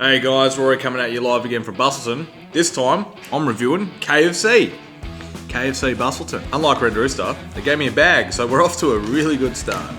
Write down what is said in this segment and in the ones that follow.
Hey guys, Rory coming at you live again from Busselton. This time, I'm reviewing KFC. KFC Busselton. Unlike Red Rooster, they gave me a bag, so we're off to a really good start.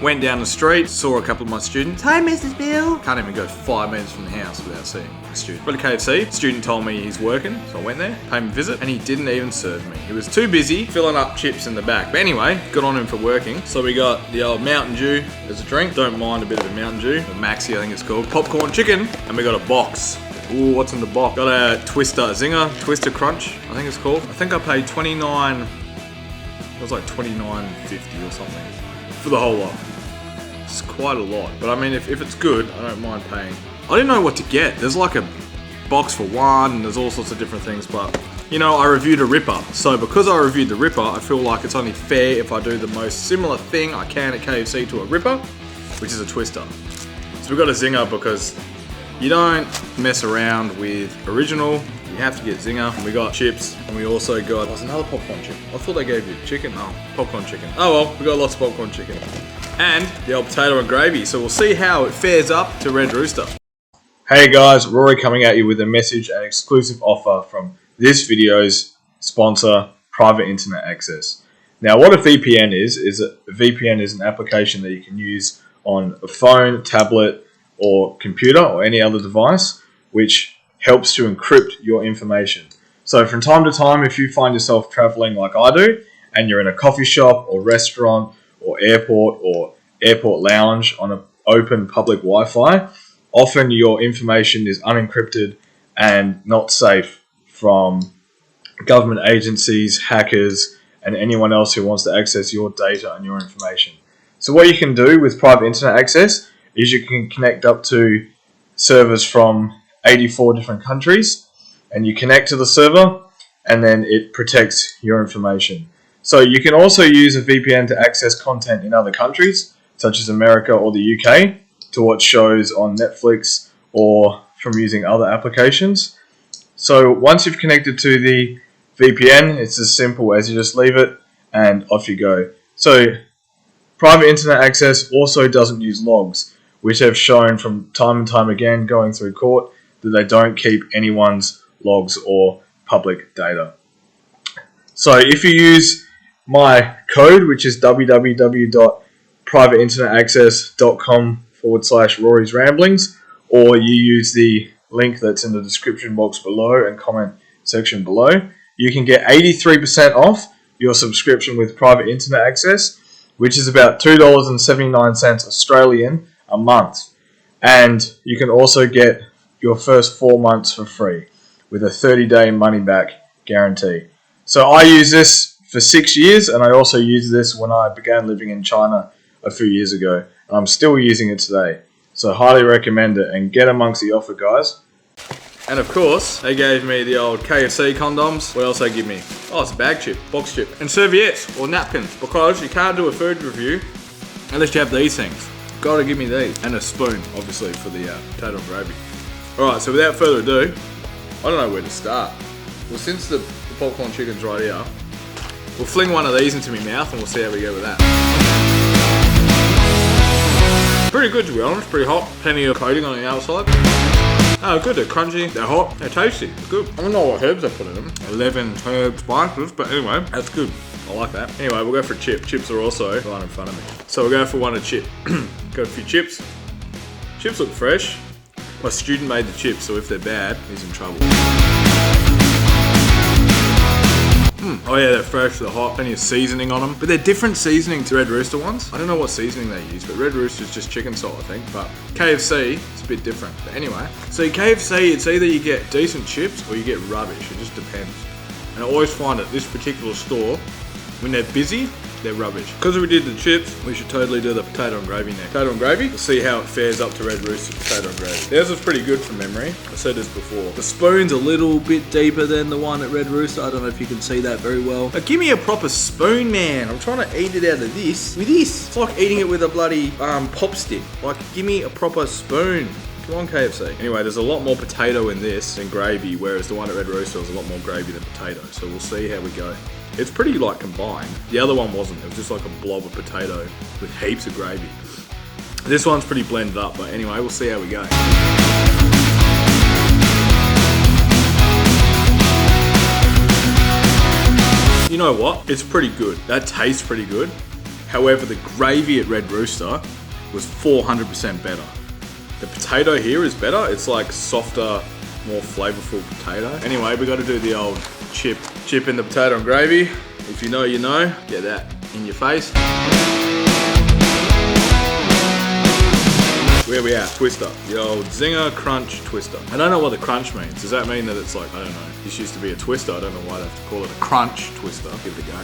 Went down the street, saw a couple of my students. Hey, Mrs. Bill. Can't even go 5 minutes from the house without seeing a student. But at KFC, student told me he's working, so I went there, paid him a visit, and he didn't even serve me. He was too busy filling up chips in the back. But anyway, good on him for working. So we got the old Mountain Dew as a drink. Don't mind a bit of a Mountain Dew, or Maxi I think it's called. Popcorn chicken, and we got a box. Ooh, what's in the box? Got a Twister Crunch, I think it's called. I think I paid $29, it was like $29.50 or something for the whole lot. It's quite a lot, but I mean, if it's good, I don't mind paying. I didn't know what to get. There's like a box for one, and there's all sorts of different things, but you know, I reviewed a Ripper. So because I reviewed the Ripper, I feel like it's only fair if I do the most similar thing I can at KFC to a Ripper, which is a Twister. So we got a Zinger because you don't mess around with original. You have to get Zinger. And we got chips, and we also got, there's another popcorn chicken. I thought they gave you chicken. Oh, popcorn chicken. Oh well, we got lots of popcorn chicken. And the old potato and gravy. So we'll see how it fares up to Red Rooster. Hey guys, Rory coming at you with a message and exclusive offer from this video's sponsor, Private Internet Access. Now what a VPN is a VPN is an application that you can use on a phone, tablet, or computer, or any other device, which helps to encrypt your information. So from time to time, if you find yourself traveling like I do, and you're in a coffee shop or restaurant, or airport lounge on an open public Wi-Fi, often your information is unencrypted and not safe from government agencies, hackers, and anyone else who wants to access your data and your information. So what you can do with Private Internet Access is you can connect up to servers from 84 different countries, and you connect to the server, and then it protects your information. So you can also use a VPN to access content in other countries, such as America or the UK, to watch shows on Netflix or from using other applications. So once you've connected to the VPN, it's as simple as you just leave it and off you go. So Private Internet Access also doesn't use logs, which have shown from time and time again going through court that they don't keep anyone's logs or public data. So if you use my code, which is www.privateinternetaccess.com/Rory's Ramblings, or you use the link that's in the description box below and comment section below, you can get 83% off your subscription with Private Internet Access, which is about $2.79 Australian a month. And you can also get your first 4 months for free with a 30-day money-back guarantee. So I use this for 6 years, and I also used this when I began living in China a few years ago, and I'm still using it today. So highly recommend it, and get amongst the offer, guys. And of course, they gave me the old KFC condoms. What else they give me? Oh, it's a bag chip, box chip, and serviettes or napkins, because you can't do a food review unless you have these things. Gotta give me these, and a spoon, obviously, for the potato and gravy. Alright, so without further ado, I don't know where to start. Well, since the popcorn chicken's right here, we'll fling one of these into my mouth and we'll see how we go with that. Pretty good, to be honest, pretty hot. Plenty of coating on the outside. Oh, good, they're crunchy, they're hot, they're tasty, it's good. I don't know what herbs I put in them. 11 herb spices, but anyway, that's good. I like that. Anyway, we'll go for a chip. Chips are also right in front of me. So we'll go for one a chip. Got a few chips. Chips look fresh. My student made the chips, so if they're bad, he's in trouble. Oh yeah, they're fresh, they're hot, plenty of seasoning on them. But they're different seasoning to Red Rooster ones. I don't know what seasoning they use, but Red Rooster's just chicken salt, I think. But KFC, it's a bit different. But anyway, so KFC, it's either you get decent chips or you get rubbish. It just depends. And I always find at this particular store, when they're busy, they're rubbish. Because we did the chips, we should totally do the potato and gravy next. Potato and gravy, we'll see how it fares up to Red Rooster's potato and gravy. Theirs was pretty good from memory. I said this before. The spoon's a little bit deeper than the one at Red Rooster. I don't know if you can see that very well. Now, give me a proper spoon, man. I'm trying to eat it out of this. With this, it's like eating it with a bloody pop stick. Like, give me a proper spoon. Come on, KFC. Anyway, there's a lot more potato in this than gravy, whereas the one at Red Rooster was a lot more gravy than potato. So we'll see how we go. It's pretty like combined. The other one wasn't. It was just like a blob of potato with heaps of gravy. This one's pretty blended up, but anyway, we'll see how we go. You know what? It's pretty good. That tastes pretty good. However, the gravy at Red Rooster was 400% better. The potato here is better. It's like softer, more flavorful potato. Anyway, we got to do the old chip in the potato and gravy. If you know, you know. Get that in your face. Where we at? Twister. The old Zinger Crunch Twister. I don't know what the crunch means. Does that mean that it's like, I don't know, this used to be a twister. I don't know why they have to call it a crunch twister. Give it a go.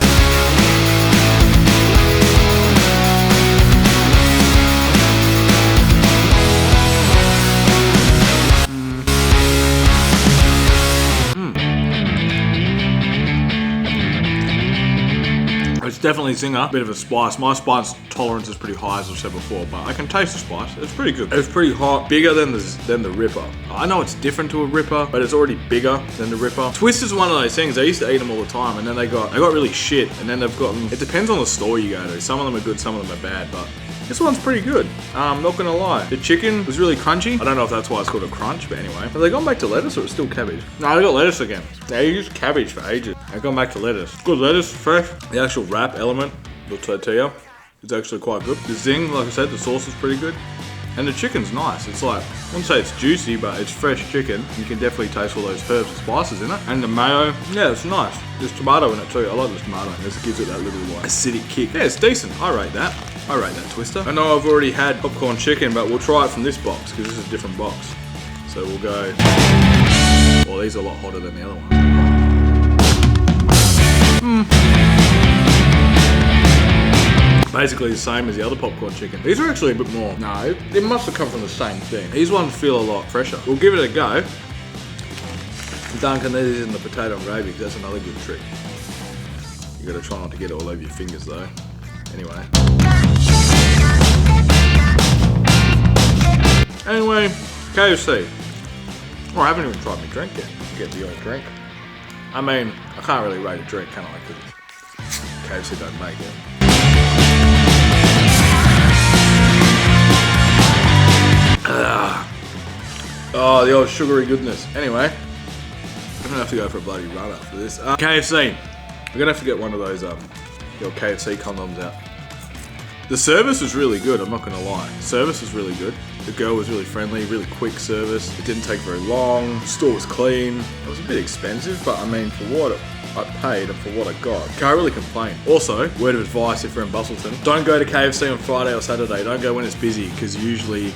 It's definitely Zinger, bit of a spice. My spice tolerance is pretty high, as I've said before, but I can taste the spice. It's pretty good. It's pretty hot, bigger than the Ripper. I know it's different to a Ripper, but it's already bigger than the Ripper. Twister's one of those things. I used to eat them all the time, and then they got really shit, and then they've gotten. It depends on the store you go to. Some of them are good, some of them are bad, but this one's pretty good. I'm not gonna lie. The chicken was really crunchy. I don't know if that's why it's called a crunch, but anyway. Have they gone back to lettuce or it's still cabbage? No, they got lettuce again. They used cabbage for ages. They've gone back to lettuce. Good lettuce, fresh. The actual wrap element, the tortilla, is actually quite good. The zing, like I said, the sauce is pretty good. And the chicken's nice. It's like, I wouldn't say it's juicy, but it's fresh chicken. You can definitely taste all those herbs and spices in it. And the mayo, yeah, it's nice. There's tomato in it too. I like the tomato. It just gives it that little like acidic kick. Yeah, it's decent. I rate that. I rate that Twister. I know I've already had popcorn chicken, but we'll try it from this box because this is a different box. So we'll go. Well, these are a lot hotter than the other one. Basically the same as the other popcorn chicken. These are actually a bit more. No, they must have come from the same thing. These ones feel a lot fresher. We'll give it a go. Dunking these in the potato and gravy, because that's another good trick. You gotta try not to get it all over your fingers though. Anyway. Anyway, KFC. Oh, I haven't even tried my drink yet. Get the old drink. I mean, I can't really rate a drink, can I? Because KFC don't make it. Oh, the old sugary goodness. Anyway, I'm gonna have to go for a bloody run after this. KFC. We're gonna have to get one of those the old KFC condoms out. The service was really good, I'm not gonna lie. Service was really good. The girl was really friendly, really quick service. It didn't take very long. The store was clean. It was a bit expensive, but I mean, for what I paid and for what I got, can't really complain. Also, word of advice if you're in Busselton, don't go to KFC on Friday or Saturday. Don't go when it's busy, because usually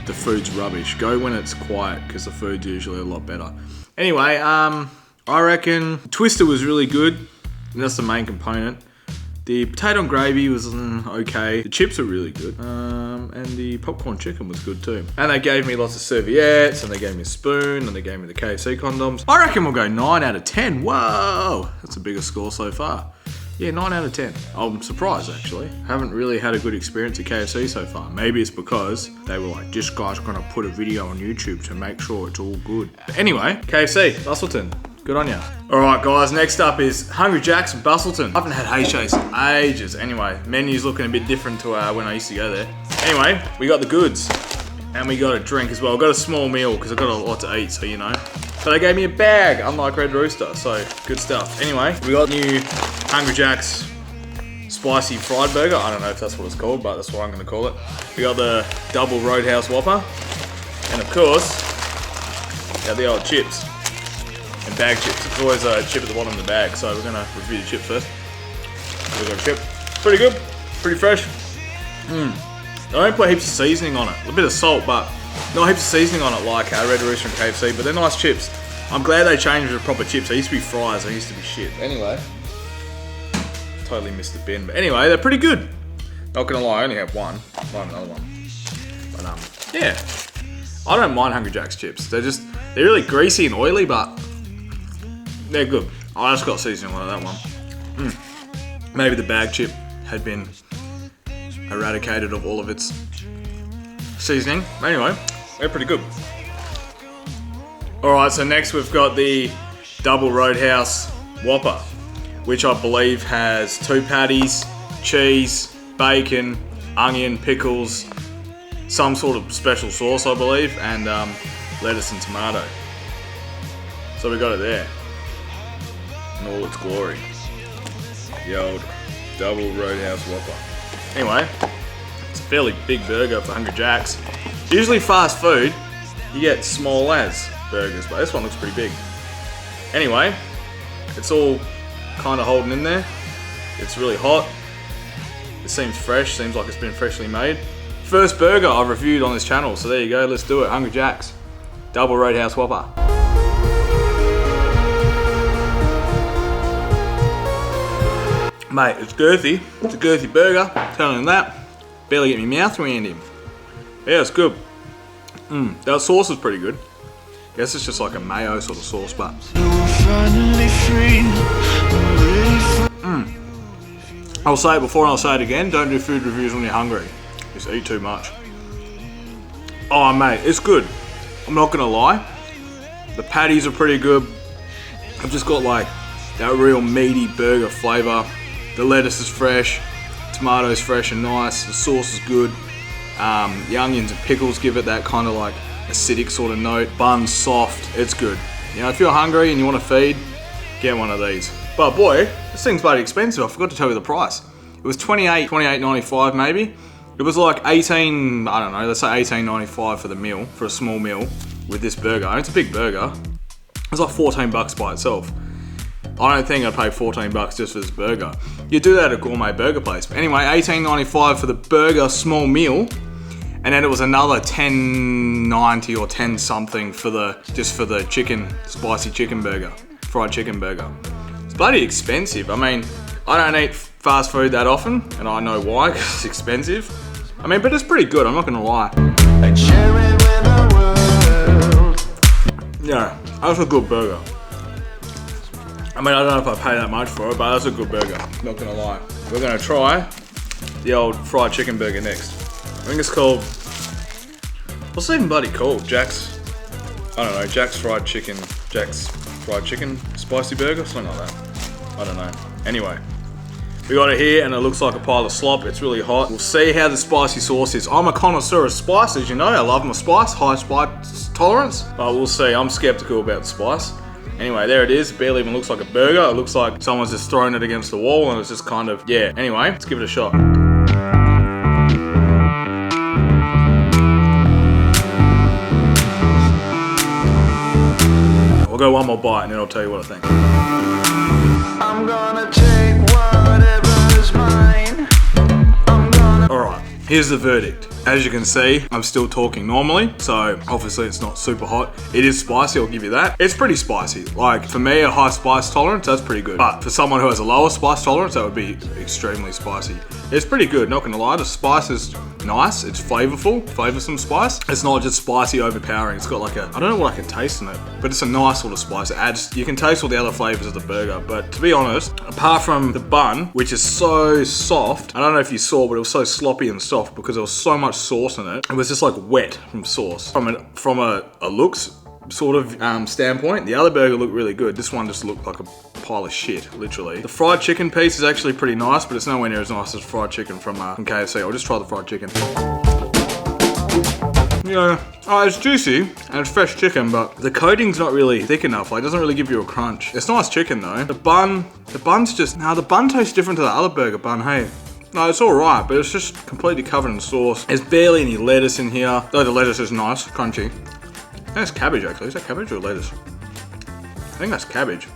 the food's rubbish. Go when it's quiet, because the food's usually a lot better. Anyway, I reckon Twister was really good, and that's the main component. The potato and gravy was okay. The chips are really good. And the popcorn chicken was good too. And they gave me lots of serviettes, and they gave me a spoon, and they gave me the KFC condoms. I reckon we'll go 9 out of 10. Whoa! That's the biggest score so far. Yeah, 9 out of 10. I'm surprised actually. Haven't really had a good experience at KFC so far. Maybe it's because they were like, this guy's gonna put a video on YouTube to make sure it's all good. But anyway, KFC, Busselton. Good on ya. Alright guys, next up is Hungry Jack's Busselton. I haven't had H.A.'s in ages. Anyway, menu's looking a bit different to when I used to go there. Anyway, we got the goods. And we got a drink as well. Got a small meal because I got a lot to eat, so you know. But they gave me a bag, unlike Red Rooster, so good stuff. Anyway, we got new Hungry Jack's spicy fried burger. I don't know if that's what it's called, but that's what I'm gonna call it. We got the double Roadhouse Whopper. And of course, got the old chips. And bag chips. It's always a chip at the bottom of the bag, so we're gonna review the chips first. We got a chip. Pretty good, pretty fresh. I don't put heaps of seasoning on it. A bit of salt, but not heaps of seasoning on it like Red Rooster and KFC, but they're nice chips. I'm glad they changed to proper chips. They used to be fries, they used to be shit. Anyway. totally missed the bin. But anyway, they're pretty good. Not gonna lie, I only have one. I'll have another one. But yeah. I don't mind Hungry Jack's chips. They're really greasy and oily, but they're good. I just got seasoning on that one. Maybe the bag chip had been eradicated of all of its seasoning. Anyway, they're pretty good. Alright, so next we've got the Double Roadhouse Whopper, which I believe has 2 patties, cheese, bacon, onion, pickles, some sort of special sauce I believe, and lettuce and tomato. So we got it there in all its glory. The old Double Roadhouse Whopper. Anyway, it's a fairly big burger for Hungry Jack's. Usually fast food, you get small as burgers, but this one looks pretty big. Anyway, it's all kind of holding in there. It's really hot. It seems fresh, seems like it's been freshly made. First burger I've reviewed on this channel, so there you go, let's do it. Hungry Jack's Double Roadhouse Whopper. Mate, it's girthy. It's a girthy burger, telling you that. Barely get my mouth around him. Yeah, it's good. That sauce is pretty good. Guess it's just like a mayo sort of sauce, but I'll say it before and I'll say it again, don't do food reviews when you're hungry. Just eat too much. Oh mate, it's good. I'm not gonna lie. The patties are pretty good. I've just got like that real meaty burger flavour. The lettuce is fresh, tomatoes fresh and nice, the sauce is good. The onions and pickles give it that kind of like acidic sort of note. Bun's soft, it's good. You know, if you're hungry and you want to feed, get one of these. But boy, this thing's bloody expensive. I forgot to tell you the price. It was $28.95 maybe. It was like 18, I don't know, let's say $18.95 for the meal, for a small meal with this burger. And it's a big burger. It was like 14 bucks by itself. I don't think I'd pay 14 bucks just for this burger. You do that at a gourmet burger place. But anyway, $18.95 for the burger small meal. And then it was another $10.90 or 10 something for the chicken, spicy chicken burger, fried chicken burger. It's bloody expensive. I mean, I don't eat fast food that often, and I know why, because it's expensive. I mean, but it's pretty good, I'm not gonna lie. Yeah, that's a good burger. I mean, I don't know if I pay that much for it, but that's a good burger, not gonna lie. We're gonna try the old fried chicken burger next. I think it's called, what's it even bloody called? Jack's, I don't know, Jack's fried chicken spicy burger, something like that. I don't know. Anyway, we got it here and it looks like a pile of slop. It's really hot. We'll see how the spicy sauce is. I'm a connoisseur of spice, as you know. I love my spice, high spice tolerance, but we'll see. I'm skeptical about the spice. Anyway, there it is. It barely even looks like a burger. It looks like someone's just thrown it against the wall and it's just kind of, yeah. Anyway, let's give it a shot. We'll go one more bite and then I'll tell you what I think. I'm gonna take whatever's mine. Alright, here's the verdict. As you can see, I'm still talking normally, so obviously it's not super hot. It is spicy, I'll give you that. It's pretty spicy. Like, for me, a high spice tolerance, that's pretty good. But for someone who has a lower spice tolerance, that would be extremely spicy. It's pretty good, not gonna lie. The spice is nice, it's flavoursome spice. It's not just spicy, overpowering. It's got like a, I don't know what I can taste in it, but it's a nice sort of spice. It adds, you can taste all the other flavours of the burger, but to be honest, apart from the bun, which is so soft, I don't know if you saw, but it was so sloppy and soft because there was so much sauce in it. It was just like wet from sauce. From a looks sort of standpoint, the other burger looked really good. This one just looked like a pile of shit, literally. The fried chicken piece is actually pretty nice, but it's nowhere near as nice as fried chicken from KFC. I'll just try the fried chicken. Yeah, it's juicy and it's fresh chicken, but the coating's not really thick enough. Like, it doesn't really give you a crunch. It's nice chicken though. The bun's just, the bun tastes different to the other burger bun, hey. No, it's alright, but it's just completely covered in sauce. There's barely any lettuce in here, though the lettuce is nice, crunchy. I think that's cabbage actually. Is that cabbage or lettuce? I think that's cabbage.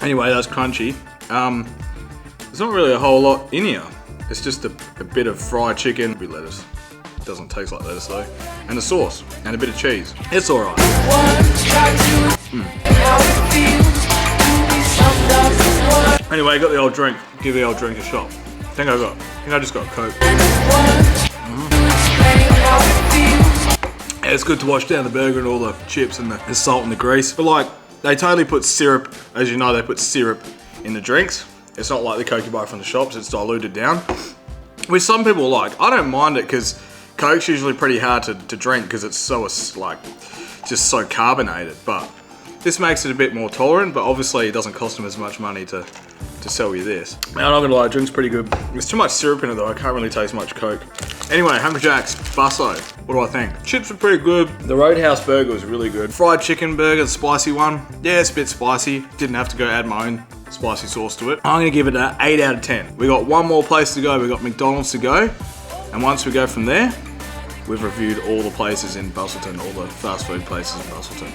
Anyway, that's crunchy. There's not really a whole lot in here. It's just a bit of fried chicken with lettuce. It doesn't taste like lettuce though. And the sauce, and a bit of cheese. It's alright. Anyway, got the old drink. Give the old drink a shot. I think I just got a Coke. Yeah, it's good to wash down the burger and all the chips and the salt and the grease. But like, they totally put syrup, as you know, they put syrup in the drinks. It's not like the Coke you buy from the shops, it's diluted down. Which some people like. I don't mind it because Coke's usually pretty hard to drink because it's so like, just so carbonated. But this makes it a bit more tolerant, but obviously it doesn't cost them as much money to sell you this. Man, I'm not gonna lie, the drink's pretty good. There's too much syrup in it though, I can't really taste much Coke. Anyway, Hungry Jack's, Busso. What do I think? Chips are pretty good. The Roadhouse burger was really good. Fried chicken burger, the spicy one. Yeah, it's a bit spicy. Didn't have to go add my own spicy sauce to it. I'm gonna give it an 8 out of 10. We got one more place to go. We got McDonald's to go. And once we go from there, we've reviewed all the places in Busselton, all the fast food places in Busselton.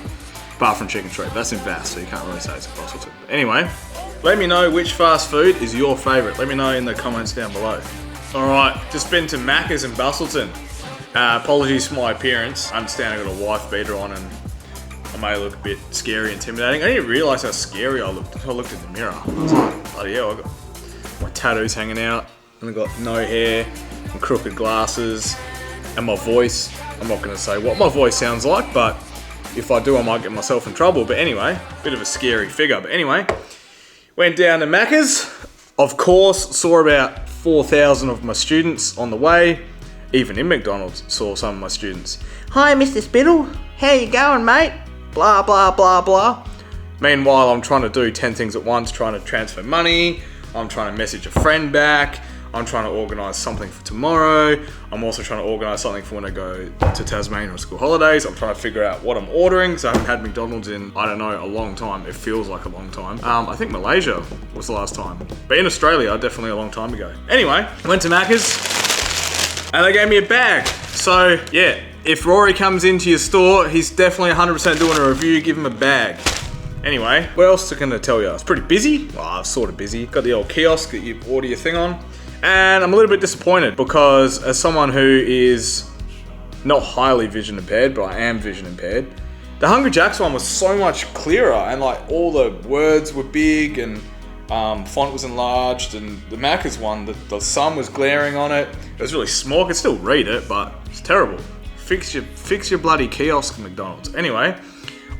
Apart from Chicken Street, that's in Bass, so you can't really say it's in Busselton. Anyway, let me know which fast food is your favorite. Let me know in the comments down below. All right, just been to Macca's in Busselton. Apologies for my appearance. I understand I got a wife beater on and I may look a bit scary, intimidating. I didn't realize how scary I looked until I looked in the mirror. I was like, bloody hell, I got my tattoos hanging out and I got no hair and crooked glasses and my voice. I'm not gonna say what my voice sounds like, but if I do, I might get myself in trouble. But anyway, bit of a scary figure. But anyway, went down to Macca's. Of course, saw about 4,000 of my students on the way. Even in McDonald's, saw some of my students. Hi, Mr. Spittle. How you going, mate? Blah, blah, blah, blah. Meanwhile, I'm trying to do 10 things at once, trying to transfer money. I'm trying to message a friend back. I'm trying to organise something for tomorrow. I'm also trying to organise something for when I go to Tasmania on school holidays. I'm trying to figure out what I'm ordering because I haven't had McDonald's in, I don't know, a long time. It feels like a long time. I think Malaysia was the last time. But in Australia, definitely a long time ago. Anyway, went to Macca's and they gave me a bag. So yeah, if Rory comes into your store, he's definitely 100% doing a review, give him a bag. Anyway, what else can I tell you? It's pretty busy. Well, sort of busy. Got the old kiosk that you order your thing on. And I'm a little bit disappointed because as someone who is not highly vision impaired, but I am vision impaired, the Hungry Jack's one was so much clearer and like all the words were big and font was enlarged, and the Macca's one, the sun was glaring on it. It was really small. I could still read it, but it's terrible. Fix your bloody kiosk, McDonald's. Anyway,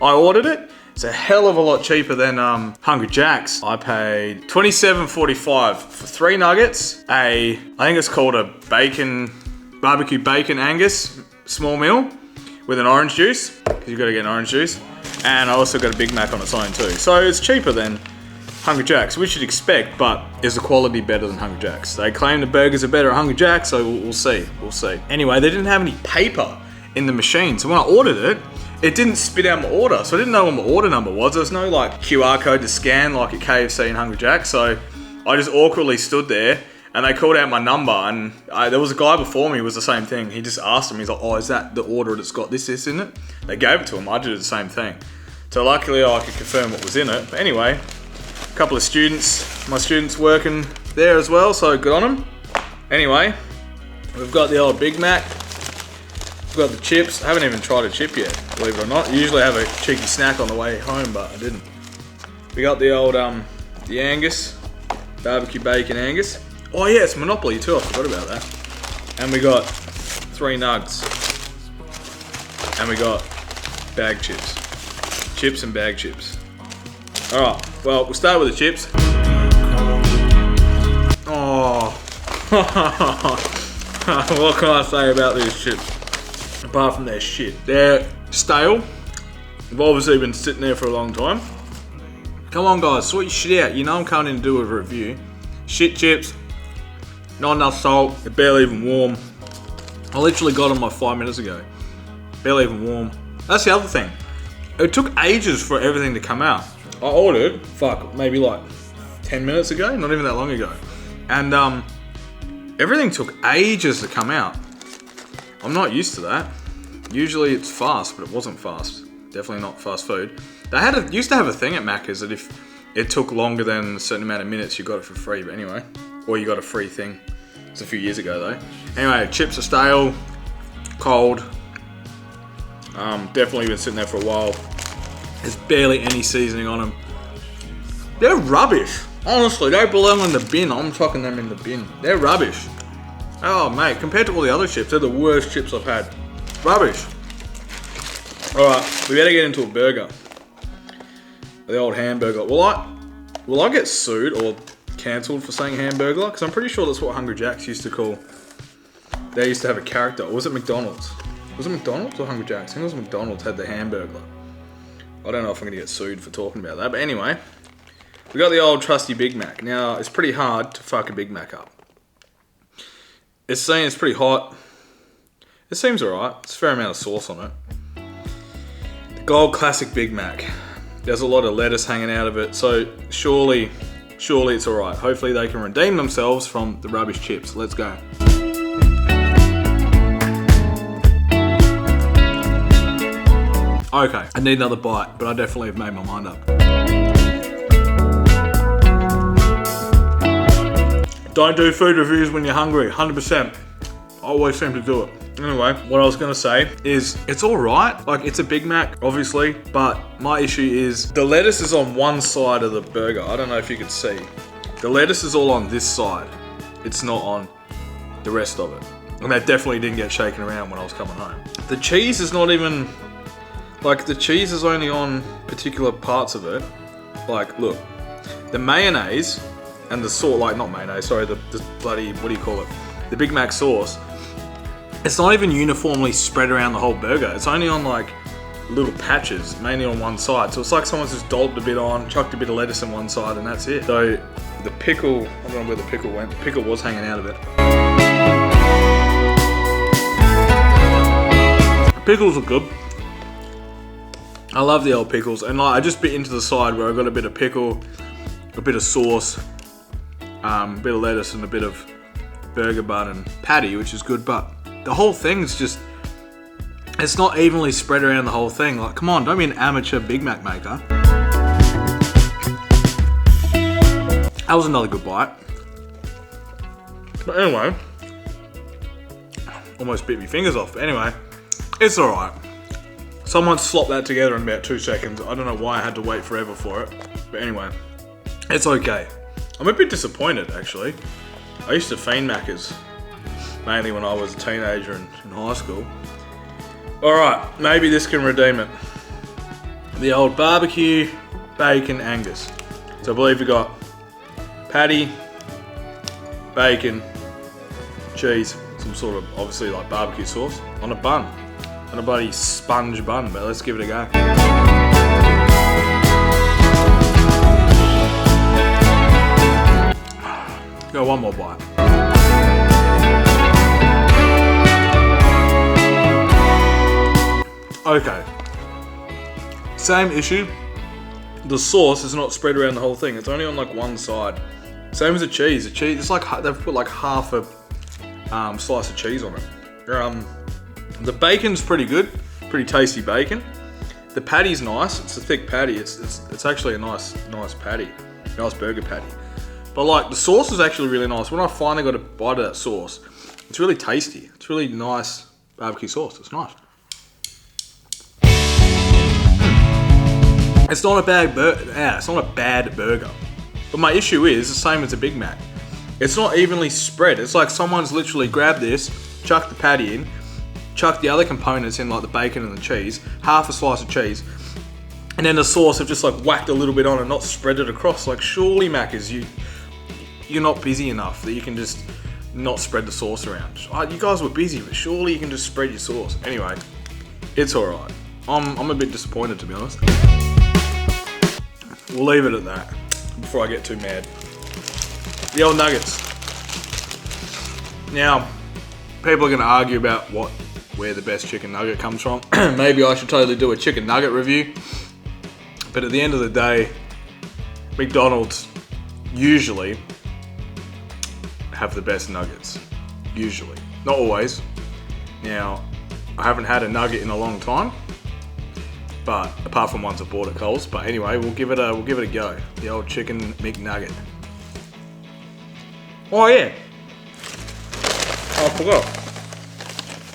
I ordered it. It's a hell of a lot cheaper than Hungry Jack's. I paid $27.45 for 3 nuggets, I think it's called a barbecue bacon Angus small meal with an orange juice, because you've got to get an orange juice. And I also got a Big Mac on its own too. So it's cheaper than Hungry Jack's, which you'd expect, but is the quality better than Hungry Jack's? They claim the burgers are better at Hungry Jack's, so we'll see. Anyway, they didn't have any paper in the machine, so when I ordered it, it didn't spit out my order, so I didn't know what my order number was. There was no like QR code to scan like at KFC and Hungry Jack's, so I just awkwardly stood there and they called out my number, and there was a guy before me who was the same thing. He just asked him, he's like, oh, is that the order that's got this in it? They gave it to him, I did the same thing. So luckily I could confirm what was in it. But anyway, a couple of students, my students working there as well, so good on them. Anyway, we've got the old Big Mac. We've got the chips. I haven't even tried a chip yet, believe it or not. Usually I have a cheeky snack on the way home, but I didn't. We got the old, the Angus, barbecue bacon Angus. Oh yeah, it's Monopoly too, I forgot about that. And we got 3 nugs. And we got bag chips. Chips and bag chips. Alright, well, we'll start with the chips. Oh. What can I say about these chips? Apart from their shit. They're stale. They've obviously been sitting there for a long time. Come on guys, sort your shit out. You know I'm coming in to do a review. Shit chips. Not enough salt. They're barely even warm. I literally got them like 5 minutes ago. Barely even warm. That's the other thing. It took ages for everything to come out. I ordered, maybe like 10 minutes ago, not even that long ago. And everything took ages to come out. I'm not used to that. Usually it's fast, but it wasn't fast. Definitely not fast food. They used to have a thing at Macca's that if it took longer than a certain amount of minutes, you got it for free, but anyway. Or you got a free thing. It's a few years ago though. Anyway, chips are stale, cold. Definitely been sitting there for a while. There's barely any seasoning on them. They're rubbish. Honestly, they belong in the bin. I'm chucking them in the bin. They're rubbish. Oh, mate, compared to all the other chips, they're the worst chips I've had. Rubbish. Alright, we better get into a burger. The old hamburger. Will I get sued or cancelled for saying hamburger? Because I'm pretty sure that's what Hungry Jack's used to call. They used to have a character. Or was it McDonald's? Was it McDonald's or Hungry Jack's? I think it was McDonald's had the hamburger. I don't know if I'm going to get sued for talking about that. But anyway, we got the old trusty Big Mac. Now, it's pretty hard to fuck a Big Mac up. It's saying it's pretty hot. It seems alright. It's a fair amount of sauce on it. The gold classic Big Mac. There's a lot of lettuce hanging out of it. So surely it's alright. Hopefully they can redeem themselves from the rubbish chips. Let's go. Okay, I need another bite, but I definitely have made my mind up. Don't do food reviews when you're hungry, 100%. I always seem to do it. Anyway, what I was gonna say is it's all right. Like, it's a Big Mac, obviously, but my issue is the lettuce is on one side of the burger. I don't know if you could see. The lettuce is all on this side. It's not on the rest of it. And that definitely didn't get shaken around when I was coming home. The cheese is not even, like, the cheese is only on particular parts of it. Like, look, the mayonnaise and the sauce, like, not mayonnaise, sorry, the bloody, what do you call it? The Big Mac sauce. It's not even uniformly spread around the whole burger. It's only on, like, little patches, mainly on one side. So it's like someone's just dolloped a bit on, chucked a bit of lettuce on one side, and that's it. So the pickle, I don't know where the pickle went. The pickle was hanging out of it. Pickles are good. I love the old pickles, and like, I just bit into the side where I got a bit of pickle, a bit of sauce, a bit of lettuce, and a bit of burger bun and patty, which is good, but the whole thing's just, it's not evenly spread around the whole thing. Like, come on, don't be an amateur Big Mac maker. That was another good bite. But anyway, almost bit my fingers off, but anyway, it's alright. Someone slopped that together in about 2 seconds. I don't know why I had to wait forever for it. But anyway, it's okay. I'm a bit disappointed, actually. I used to fiend Maccas, mainly when I was a teenager in high school. Alright, maybe this can redeem it. The old barbecue bacon Angus. So I believe we got patty, bacon, cheese, some sort of, obviously, like barbecue sauce on a bun. On a bloody sponge bun, but let's give it a go. Go one more bite. Okay. Same issue. The sauce is not spread around the whole thing. It's only on like one side. Same as the cheese. The cheese, it's like they've put like half a slice of cheese on it. The bacon's pretty good, pretty tasty bacon. The patty's nice. It's a thick patty. It's actually a nice patty, nice burger patty. But like the sauce is actually really nice. When I finally got a bite of that sauce, it's really tasty. It's really nice barbecue sauce. It's nice. It's not a bad it's not a bad burger. But my issue is the same as a Big Mac. It's not evenly spread. It's like someone's literally grabbed this, chucked the patty in, chuck the other components in, like the bacon and the cheese, half a slice of cheese, and then the sauce have just like whacked a little bit on and not spread it across. Like, surely, Maccas, you're not busy enough that you can just not spread the sauce around. You guys were busy, but surely you can just spread your sauce. Anyway, it's alright. I'm a bit disappointed, to be honest. We'll leave it at that before I get too mad. The old nuggets. Now, people are going to argue about where the best chicken nugget comes from. Maybe I should totally do a chicken nugget review. But at the end of the day, McDonald's usually have the best nuggets. Usually. Not always. Now, I haven't had a nugget in a long time. But apart from ones I bought at Coles. But anyway, we'll give it a go. The old chicken McNugget. Oh yeah. I forgot.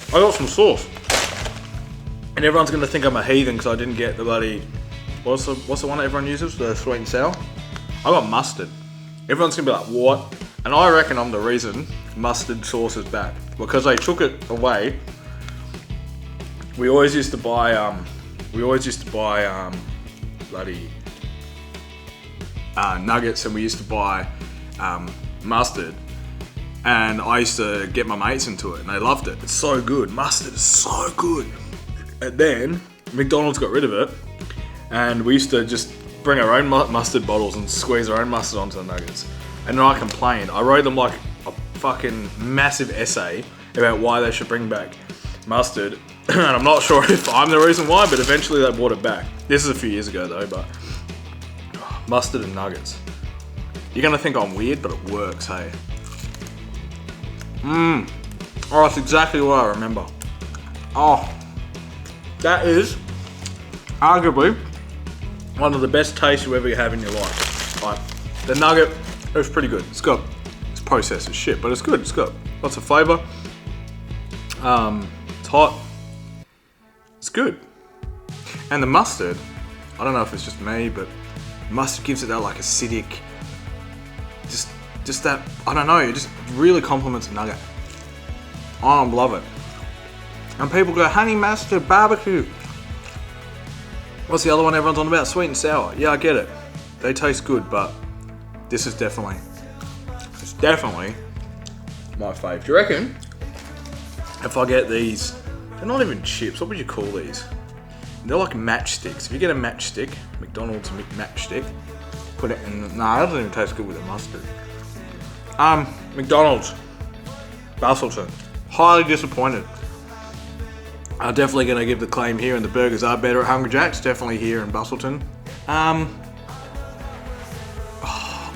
I got some sauce. And everyone's going to think I'm a heathen because I didn't get the bloody... What's the one that everyone uses? The sweet and sour? I got mustard. Everyone's gonna be like, what? And I reckon I'm the reason mustard sauce is back. Because they took it away. We always used to buy, bloody nuggets, and we used to buy mustard. And I used to get my mates into it, and they loved it. It's so good. Mustard is so good. And then McDonald's got rid of it, and we used to just bring our own mustard bottles and squeeze our own mustard onto the nuggets. And then I complained. I wrote them like a fucking massive essay about why they should bring back mustard. And I'm not sure if I'm the reason why, but eventually they brought it back. This is a few years ago though, but mustard and nuggets. You're gonna think I'm weird, but it works, hey. Oh, that's exactly what I remember. Oh, that is arguably one of the best tastes you ever have in your life. Like, the nugget, it was pretty good. It's processed as shit, but it's good. It's got lots of flavor. It's hot. It's good. And the mustard, I don't know if it's just me, but mustard gives it that like acidic, just that, I don't know, it just really complements the nugget. I love it. And people go, honey mustard, barbecue. What's the other one everyone's on about? Sweet and sour. Yeah, I get it. They taste good, but this is definitely my fave. Do you reckon if I get these, they're not even chips, what would you call these? They're like matchsticks. If you get a matchstick, McDonald's matchstick, put it in, nah, that doesn't even taste good with the mustard. McDonald's, Busselton, highly disappointed. I'm definitely going to give the claim here, and the burgers are better at Hungry Jack's, definitely here in Busselton. I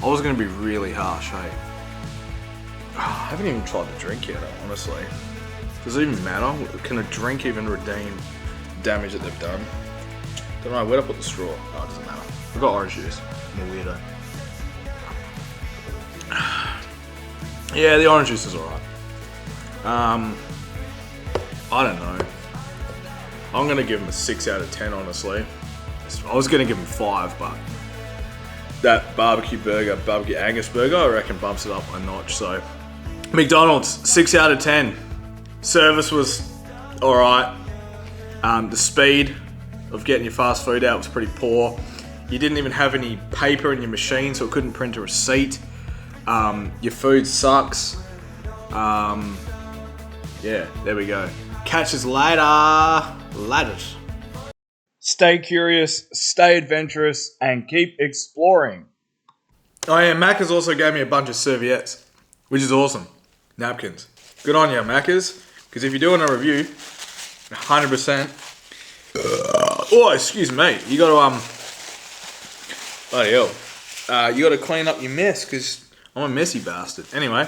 was going to be really harsh, hey. I haven't even tried the drink yet, honestly. Does it even matter? Can a drink even redeem damage that they've done? Don't know, where'd I put the straw? Oh, it doesn't matter. We've got orange juice. I'm a weirdo. Yeah, the orange juice is alright. I don't know. I'm gonna give them a 6 out of 10, honestly. I was gonna give them 5, but that barbecue Angus burger, I reckon bumps it up a notch. So, McDonald's, 6 out of 10. Service was alright. The speed of getting your fast food out was pretty poor. You didn't even have any paper in your machine, so it couldn't print a receipt. Your food sucks. Yeah, there we go. Catch us later. Ladders. Stay curious, stay adventurous, and keep exploring. Oh yeah, Macca's also gave me a bunch of serviettes, which is awesome. Napkins. Good on you, Macca's. Because if you're doing a review, 100%. Oh, excuse me. You got to bloody hell. You got to clean up your mess because I'm a messy bastard. Anyway.